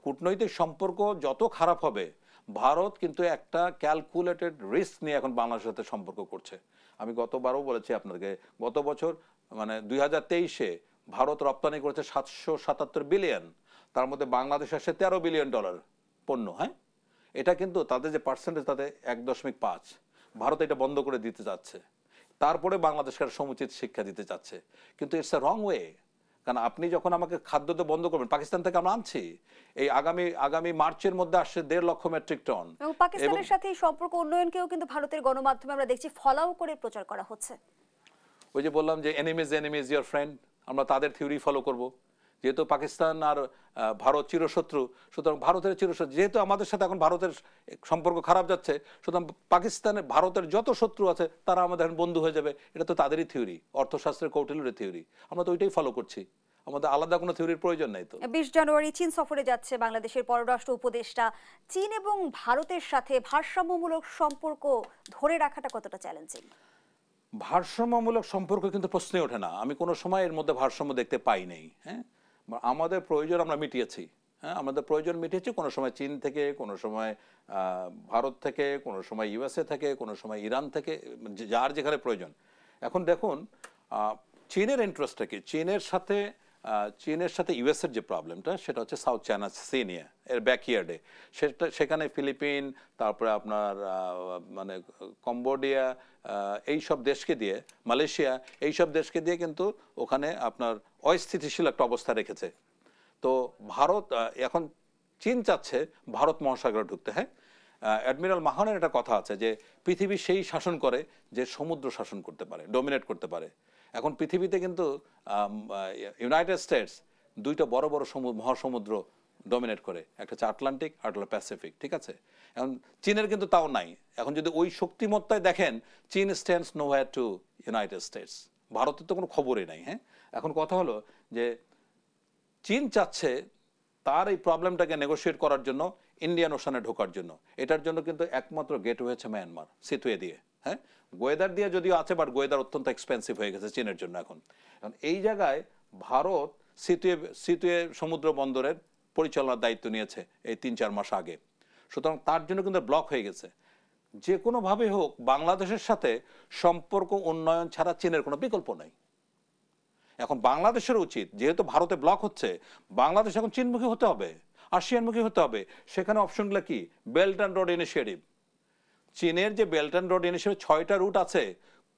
কূটনৈতিক সম্পর্ক যত খারাপ হবে, ভারত কিন্তু একটা ক্যালকুলেটেড রিস্ক নিয়ে এখন বাংলাদেশের সাথে সম্পর্ক করছে। আমি গতবারও বলেছি আপনাকে, গত বছর মানে 2023-এ ভারত রপ্তানি করেছে 777 বিলিয়ন, তার মধ্যে বাংলাদেশ আসছে $13 বিলিয়ন পণ্য। হ্যাঁ, এটা কিন্তু তাদের যে পার্সেন্টেজ, তাদের 1.5। ভারত এটা বন্ধ করে দিতে যাচ্ছে, তারপরে বাংলাদেশকে সমুচিত শিক্ষা দিতে চাচ্ছে। কিন্তু ইটস এ রং ওয়ে। কারণ আপনি যখন আমাকে খাদ্য তো বন্ধ করবেন, পাকিস্তান থেকে আমরা আনছি, এই আগামী মার্চের মধ্যে আসছে 1.5 লক্ষ মেট্রিক টন। এবং পাকিস্তানের সাথে এই সম্পর্ক উন্নয়নকেও কিন্তু ভারতের গণমাধ্যমে আমরা দেখছি ফলাও করে প্রচার করা হচ্ছে। ওই যে বললাম যে এনিমিজ ইউর ফ্রেন্ড, আমরা তাদের থিওরি ফলো করব। যেহেতু পাকিস্তান আর ভারত চিরশত্রু, সুতরাং ভারতের চিরশত্রু, যেহেতু আমাদের সাথে এখন ভারতের সম্পর্ক খারাপ যাচ্ছে, সুতরাং পাকিস্তানের ভারতের যত শত্রু আছে তারা আমাদের বন্ধু হয়ে যাবে। এটা তো তাদেরই থিওরি, অর্থশাস্ত্রের কৌটিল্যের থিওরি, আমরা তো ওইটাই ফলো করছি, আমাদের আলাদা কোনো থিওরির প্রয়োজন নাই। তো 20 জানুয়ারি চীন সফরে যাচ্ছে বাংলাদেশের পররাষ্ট্র উপদেষ্টা। চীন এবং ভারতের সাথে ভারসাম্যমূলক সম্পর্ক ধরে রাখাটা কতটা চ্যালেঞ্জিং? ভারসাম্যমূলক সম্পর্ক কিন্তু প্রশ্নই ওঠে না, আমি কোনো সময় এর মধ্যে ভারসাম্য দেখতে পাই নাই। হ্যাঁ, আমাদের প্রয়োজন আমরা মিটিয়েছি, হ্যাঁ আমাদের প্রয়োজন মিটিয়েছি, কোনো সময় চীন থেকে, কোনো সময় ভারত থেকে, কোনো সময় ইউএসএ থেকে, কোনো সময় ইরান থেকে, যার যেখানে প্রয়োজন। এখন দেখুন চীনের ইন্টারেস্টটা কি? চীনের সাথে ইউএসের যে প্রবলেমটা, সেটা হচ্ছে সাউথ চায়না সি নিয়ে, এর ব্যাকইয়ার্ডে, সেখানে ফিলিপিন, তারপরে আপনার মানে কম্বোডিয়া, এইসব দেশকে দিয়ে, মালয়েশিয়া, এইসব দেশকে দিয়ে কিন্তু ওখানে আপনার অস্থিতিশীল একটা অবস্থা রেখেছে। তো ভারত এখন চীন চাচ্ছে ভারত মহাসাগরে ঢুকতে। হ্যাঁ, অ্যাডমিরাল মাহানের একটা কথা আছে যে পৃথিবী সেই শাসন করে যে সমুদ্র শাসন করতে পারে, ডমিনেট করতে পারে। এখন পৃথিবীতে কিন্তু ইউনাইটেড স্টেটস দুইটা বড় বড় মহাসমুদ্র ডমিনেট করে, একটা হচ্ছে আটলান্টিক আর একটা প্যাসিফিক, ঠিক আছে? এখন চীনের কিন্তু তাও নাই। এখন যদি ওই শক্তিমত্তায় দেখেন, চীন stands nowhere to United States, ভারতের তো কোনো খবরই নাই। হ্যাঁ, এখন কথা হলো যে চীন চাচ্ছে তার এই প্রবলেমটাকে নেগোশিয়েট করার জন্য ইন্ডিয়ান ওশানে ঢোকার জন্য। এটার জন্য কিন্তু একমাত্র গেটওয়ে হচ্ছে মায়ানমার, সিতুয়ে দিয়ে। হ্যাঁ, গোয়েদার দিয়ে যদিও আছে, বাট গোয়েদার অত্যন্ত এক্সপেন্সিভ হয়ে গেছে চীনের জন্য। এখন এই জায়গায় ভারত সিতুয়ে সমুদ্র বন্দরের পরিচালনার দায়িত্ব নিয়েছে এই 3-4 মাস আগে, সুতরাং তার জন্য কিন্তু ব্লক হয়ে গেছে। যে কোনোভাবে হোক বাংলাদেশের সাথে সম্পর্ক উন্নয়ন ছাড়া চীনের কোনো বিকল্প নাই। এখন বাংলাদেশের উচিত, যেহেতু ভারতে ব্লক হচ্ছে, বাংলাদেশ এখন চীনমুখী হতে হবে। আসিয়ানমুখী হতে হবে। সেখানে অপশনগুলো কি? Belt and Road Initiative. চীনের যে বেল্ট অ্যান্ড রোড ইনিশিয়েটিভ 6টা রুট আছে,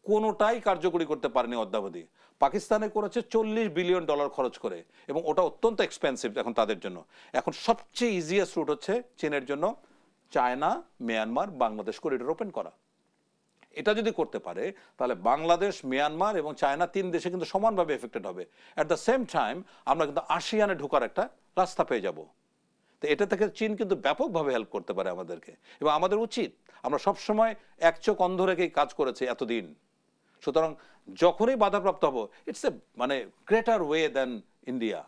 কোনোটাই কার্যকরী করতে পারেনি অদ্যাবধি। পাকিস্তানে করেছে $40 বিলিয়ন খরচ করে, এবং ওটা অত্যন্ত এক্সপেন্সিভ এখন তাদের জন্য। এখন সবচেয়ে ইজিয়েস্ট রুট হচ্ছে চীনের জন্য China, Myanmar, Bangladesh corridor open করা। এটা যদি করতে পারে তাহলে বাংলাদেশ, মিয়ানমার এবং চায়না 3 দেশে কিন্তু সমানভাবে এফেক্টেড হবে। অ্যাট দ্য সেম টাইম আমরা কিন্তু আসিয়ানে ঢোকার একটা রাস্তা পেয়ে যাব। তো এটা থেকে চীন কিন্তু ব্যাপকভাবে হেল্প করতে পারে আমাদেরকে, এবং আমাদের উচিত, আমরা সবসময় এক চোখ অন্ধ রেখেই কাজ করেছি এতদিন। সুতরাং যখনই বাধাপ্রাপ্ত হবো, ইটস এ মানে গ্রেটার ওয়ে দ্যান ইন্ডিয়া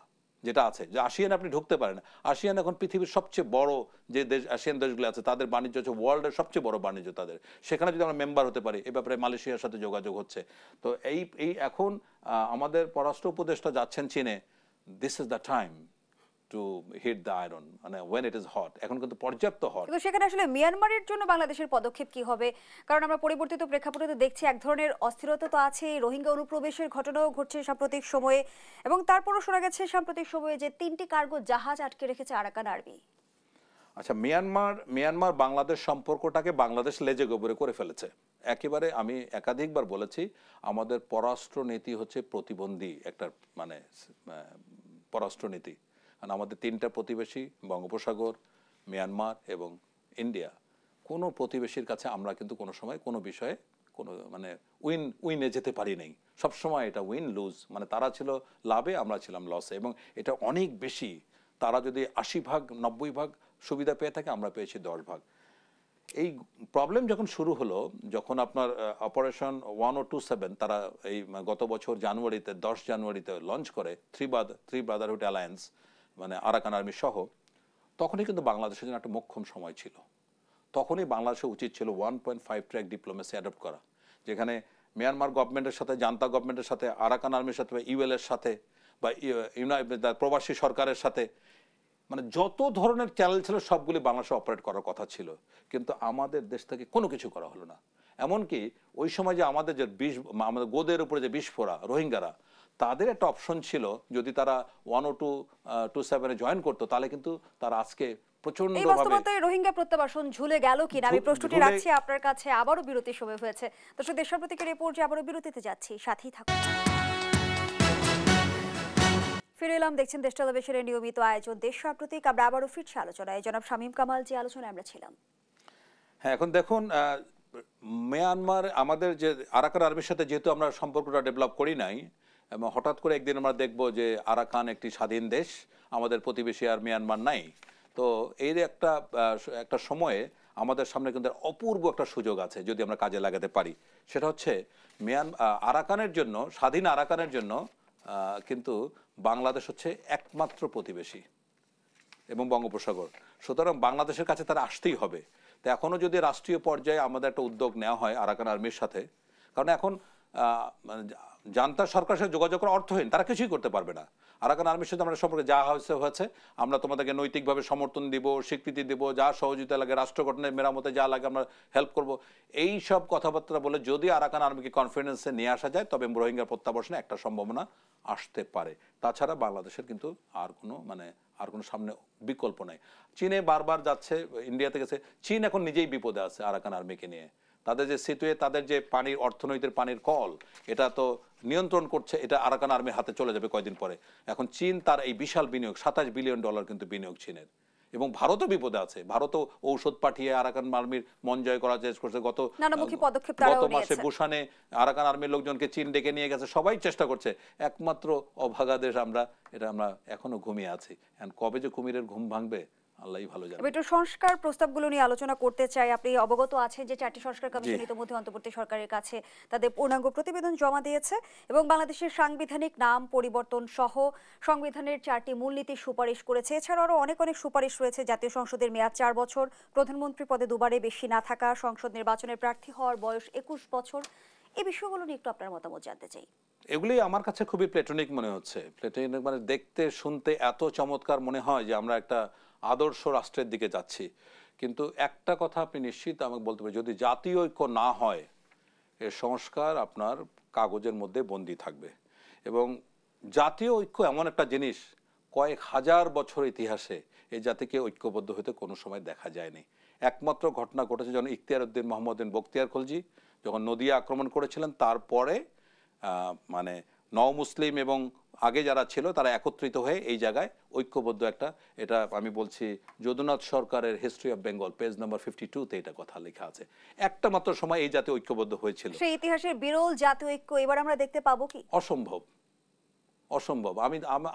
যেটা আছে, যে আসিয়ান আপনি ঢুকতে পারেন। আসিয়ান এখন পৃথিবীর সবচেয়ে বড় যে দেশ, আসিয়ান দেশগুলো আছে, তাদের বাণিজ্য হচ্ছে ওয়ার্ল্ডের সবচেয়ে বড় বাণিজ্য তাদের। সেখানে যদি আমরা মেম্বার হতে পারি, এ ব্যাপারে মালয়েশিয়ার সাথে যোগাযোগ হচ্ছে। তো এই এখন আমাদের পররাষ্ট্র উপদেষ্টা যাচ্ছেন চীনে। This is the time to hit the iron, মানে ওয়েন ইট ইজ হট। এখন কিন্তু পর্যাপ্ত হট। কিন্তু সেখানে আসলে মিয়ানমারের জন্য বাংলাদেশের পদক্ষেপ কি হবে? কারণ আমরা পরিবর্তিত প্রেক্ষাপটে তো দেখছি এক ধরনের অস্থিরতা তো আছে, রোহিঙ্গা অনুপ্রবেশের ঘটনাও ঘটছে সাম্প্রতিক সময়ে, এবং তারপরও শোনা গেছে সাম্প্রতিক সময়ে যে 3টি কার্গো জাহাজ আটকে রেখেছে আরাকান আর্মি। আচ্ছা, মিয়ানমার বাংলাদেশ সম্পর্কটাকে বাংলাদেশ লেজে গোবরে করে ফেলেছে একেবারে। আমি একাধিকবার বলেছি, আমাদের পররাষ্ট্র নীতি হচ্ছে প্রতিবন্ধী একটা মানে পররাষ্ট্রনীতি। কারণ আমাদের 3টা প্রতিবেশী, বঙ্গোপসাগর, মিয়ানমার এবং ইন্ডিয়া। কোনো প্রতিবেশীর কাছে আমরা কিন্তু কোনো সময় কোনো বিষয়ে কোনো মানে উইনে যেতে পারি নাই। সবসময় এটা উইন লুজ, মানে তারা ছিল লাভে, আমরা ছিলাম লসে, এবং এটা অনেক বেশি। তারা যদি 80 ভাগ 90 ভাগ সুবিধা পেয়ে থাকে, আমরা পেয়েছি 10 ভাগ। এই প্রবলেম যখন শুরু হলো, যখন আপনার অপারেশন 1027 তারা এই গত বছর জানুয়ারিতে 10 জানুয়ারিতে লঞ্চ করে থ্রি ব্রাদারহুড অ্যালায়েন্স, মানে আরাকান আর্মি সহ, তখনই কিন্তু বাংলাদেশের জন্য একটা মোক্ষম সময় ছিল। তখনই বাংলাদেশের উচিত ছিল 1.5 ট্র্যাক ডিপ্লোমেসি অ্যাডপ্ট করা, যেখানে মিয়ানমার গভর্নমেন্টের সাথে, জান্তা গভর্নমেন্টের সাথে, আরাকান আর্মির সাথে, বা ইউএল এর সাথে, বা প্রবাসী সরকারের সাথে, মানে যত ধরনের চ্যানেল ছিল সবগুলি বাংলাদেশে অপারেট করার কথা ছিল। কিন্তু আমাদের দেশ থেকে কোনো কিছু করা হলো না। এমনকি ওই সময় যে আমাদের যে আমাদের গোদের উপরে যে বিস্ফোরা রোহিঙ্গারা, তাদের একটা অপশন ছিল, যদি তারা 1027 জয়েন করতো, তাহলে কিন্তু তারা আজকে এই বাস্তবতায় রোহিঙ্গা প্রত্যাবাসন ঝুলে গেল কিনা আমি প্রশ্নটি রাখছি আপনার কাছে। আবারও বিরতির সময় হয়েছে। দর্শক, দেশ সম্প্রতিকের এই পর্যায়ে আবারও বিরতিতে যাচ্ছি, সাথেই থাকুন। ফিরে এলাম, দেখছেন দেশ টেলিভিশনের নিয়মিত আয়োজন দেশ সাম্প্রতিক। আমরা আবারও ফিরছি আলোচনায়। জনাব শামীম কামাল, যে আলোচনায় আমরা ছিলাম। হ্যাঁ, এখন দেখুন, মিয়ানমার আমাদের যে আরাকান আর্মির সাথে যেহেতু আমরা সম্পর্কটা ডেভেলপ করি নাই, এবং হঠাৎ করে একদিন আমরা দেখব যে আরাকান একটি স্বাধীন দেশ, আমাদের প্রতিবেশী আর মিয়ানমার নাই। তো এই একটা সময়ে আমাদের সামনে কিন্তু অপূর্ব একটা সুযোগ আছে যদি আমরা কাজে লাগাতে পারি। সেটা হচ্ছে আরাকানের জন্য, স্বাধীন আরাকানের জন্য কিন্তু বাংলাদেশ হচ্ছে একমাত্র প্রতিবেশী এবং বঙ্গোপসাগর। সুতরাং বাংলাদেশের কাছে তারা আসতেই হবে। তো এখনও যদি রাষ্ট্রীয় পর্যায়ে আমাদের একটা উদ্যোগ নেওয়া হয় আরাকান আর্মির সাথে, কারণ এখন জান্তা সরকারের সাথে যোগাযোগ করা অর্থহীন, তারা কিছুই করতে পারবে না। আরাকান আর্মির সাথে আমরা সম্পর্কে যা হয়েছে, আমরা তোমাদেরকে নৈতিকভাবে সমর্থন দিব, স্বীকৃতি দিব, যা সহযোগিতা লাগে, রাষ্ট্র গঠনের মেরামতে যা লাগে আমরা হেল্প করব, এই সব কথাবার্তা বলে যদি আরাকান আর্মিকে কনফিডেন্সে নিয়ে আসা যায়, তবে রোহিঙ্গা প্রত্যাবাসনে একটা সম্ভাবনা আসতে পারে। তাছাড়া বাংলাদেশের কিন্তু আর কোনো সামনে বিকল্প নাই। চীনে বারবার যাচ্ছে, ইন্ডিয়াতে গেছে। চীন এখন নিজেই বিপদে আছে আরাকান আর্মিকে নিয়ে। তাদের যে সেতুয়ে, তাদের যে পানির অর্থনৈতিক পানির কল, এটা তো নিয়ন্ত্রণ করছে, এটা আরাকান আর্মির হাতে চলে যাবে কয়দিন পরে। এখন চীন তার এই বিশাল বিনিয়োগ, $27 বিলিয়ন কিন্তু বিনিয়োগ চীনের। এবং ভারতও বিপদে আছে। ভারতও ঔষধ পাঠিয়ে আরাকান আর্মির মন জয় করার চেষ্টা করছে। গত মাসে বুসানে আরাকান আর্মির লোকজনকে চীন ডেকে নিয়ে গেছে, সবাই চেষ্টা করছে। একমাত্র অভাগা দেশ আমরা এখনো ঘুমিয়ে আছি। কবে যে কুমিরের ঘুম ভাঙবে আল্লাহই ভালো জানে। একটু সংস্কার প্রস্তাবগুলো নিয়ে আলোচনা করতে চাই। আপনি অবগত আছেন যে 4টি সংস্কার কমিশন ইতিমধ্যে অন্তর্বর্তী সরকারের কাছে তাদের পূর্ণাঙ্গ প্রতিবেদন জমা দিয়েছে, এবং বাংলাদেশের সাংবিধানিক নাম পরিবর্তন সহ সংবিধানের 4টি মূলনীতি সুপারিশ করেছে। এছাড়াও আরও অনেক সুপারিশ রয়েছে। জাতীয় সংসদের মেয়াদ 4 বছর, প্রধানমন্ত্রী পদে 2বারের বেশি না থাকা, সংসদ নির্বাচনের প্রার্থী হওয়ার বয়স 21 বছর। এই বিষয়গুলো নিয়ে একটু আপনার মতামত জানতে চাই। এগুলি আমার কাছে খুবই প্লেটোনিক মনে হচ্ছে। প্লেটোনিক মানে দেখতে শুনতে এত চমৎকার মনে হয় যে আমরা একটা আদর্শ রাষ্ট্রের দিকে যাচ্ছি। কিন্তু একটা কথা আপনি নিশ্চিত আমাকে বলতে পারেন, যদি জাতীয় ঐক্য না হয়, এর সংস্কার আপনার কাগজের মধ্যে বন্দী থাকবে। এবং জাতীয় ঐক্য এমন একটা জিনিস, কয়েক হাজার বছর ইতিহাসে এই জাতিকে ঐক্যবদ্ধ হতে কোনো সময় দেখা যায়নি। একমাত্র ঘটনা ঘটেছে যখন ইখতিয়ার উদ্দিন মোহাম্মদ বখতিয়ার খলজি যখন নদিয়া আক্রমণ করেছিলেন, তারপরে মানে নও-মুসলিম এবং আগে যারা ছিল তারা একত্রিত হয়ে এই জায়গায় ঐক্যবদ্ধ একটা, এটা আমি বলছি যদুনাথ সরকারের History of Bengal page number 52-তে এটা কথা লেখা আছে। একটা মাত্র সময় এই জাতি ঐক্যবদ্ধ হয়েছিল। সেই ইতিহাসের বিরল জাতীয় ঐক্য এবার আমরা দেখতে পাবো কি? অসম্ভব, অসম্ভব।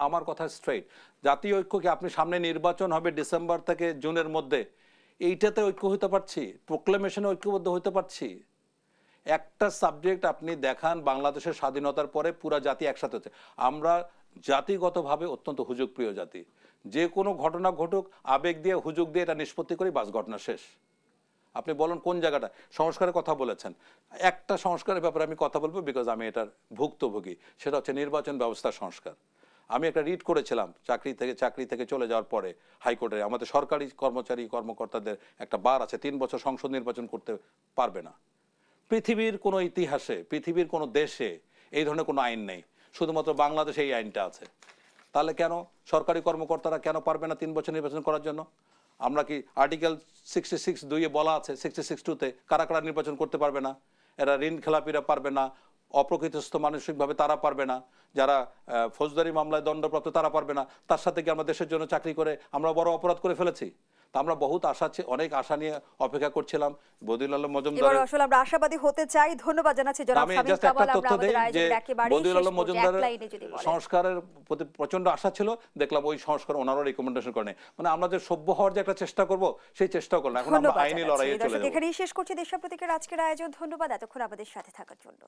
আমার কথা স্ট্রেইট, জাতীয় ঐক্য কি আপনি সামনে নির্বাচন হবে ডিসেম্বর থেকে জুনের মধ্যে, এইটাতে ঐক্য হতে পারছি, প্রোক্লেমেশনে ঐক্যবদ্ধ হতে পারছি? একটা সাবজেক্ট আপনি দেখান বাংলাদেশের স্বাধীনতার পরে পুরা জাতি একসাথে হচ্ছে। আমরা জাতিগতভাবে অত্যন্ত হুজুগপ্রিয় জাতি, যে কোনো ঘটনা ঘটুক আবেগ দিয়ে হুজুগ দিয়ে এটা নিষ্পত্তি করি, বাস ঘটনা শেষ। আপনি বলুন কোন জায়গাটা সংস্কারের কথা বলেছেন, একটা সংস্কারের ব্যাপারে আমি কথা বলবো, বিকজ আমি এটার ভুক্তভোগী, সেটা হচ্ছে নির্বাচন ব্যবস্থা সংস্কার। আমি একটা রিড করেছিলাম চাকরি থেকে চলে যাওয়ার পরে হাইকোর্টে, আমাদের সরকারি কর্মকর্তাদের একটা বার আছে, 3 বছর সংসদ নির্বাচন করতে পারবে না। পৃথিবীর কোনো ইতিহাসে, পৃথিবীর কোনো দেশে এই ধরনের কোনো আইন নেই, শুধুমাত্র বাংলাদেশে এই আইনটা আছে। তাহলে কেন সরকারি কর্মকর্তারা কেন পারবে না 3 বছর নির্বাচন করার জন্য? আমরা কি আর্টিকেল 66(2)-এ বলা আছে, 66(2)-তে কারা কারা নির্বাচন করতে পারবে না? এরা ঋণ খেলাপিরা পারবে না, অপ্রকৃতস্থ মানসিকভাবে তারা পারবে না, যারা ফৌজদারি মামলায় দণ্ডপ্রাপ্ত তারা পারবে না। তার সাথে কি আমরা দেশের জন্য চাকরি করে আমরা বড় অপরাধ করে ফেলেছি? তা আমরা বহুত অনেক আশা নিয়ে অপেক্ষা করছিলাম। বদিউল আলম মজুমদার, আসলে আমরা আশাবাদী হতে চাই। ধন্যবাদ জানাচ্ছি জনাব শামীম কামাল। আমরা আমাদের আয়োজনের একেবারে বদিউল আলম মজুমদারের সংস্কারের প্রতি প্রচন্ড আশা ছিল, দেখলাম ওই সংস্কার ওনারও রিকমেন্ডেশন করেনি। মানে আমরা যে সভ্য হওয়ার যে একটা চেষ্টা করব সেই চেষ্টাও করলাম, এখন আমরা আইনি লড়াইয়ে চলে যাব। এখানেই শেষ করছি দেশপ্রতীকের আজকের আয়োজন। ধন্যবাদ এতক্ষণ আমাদের সাথে থাকার জন্য।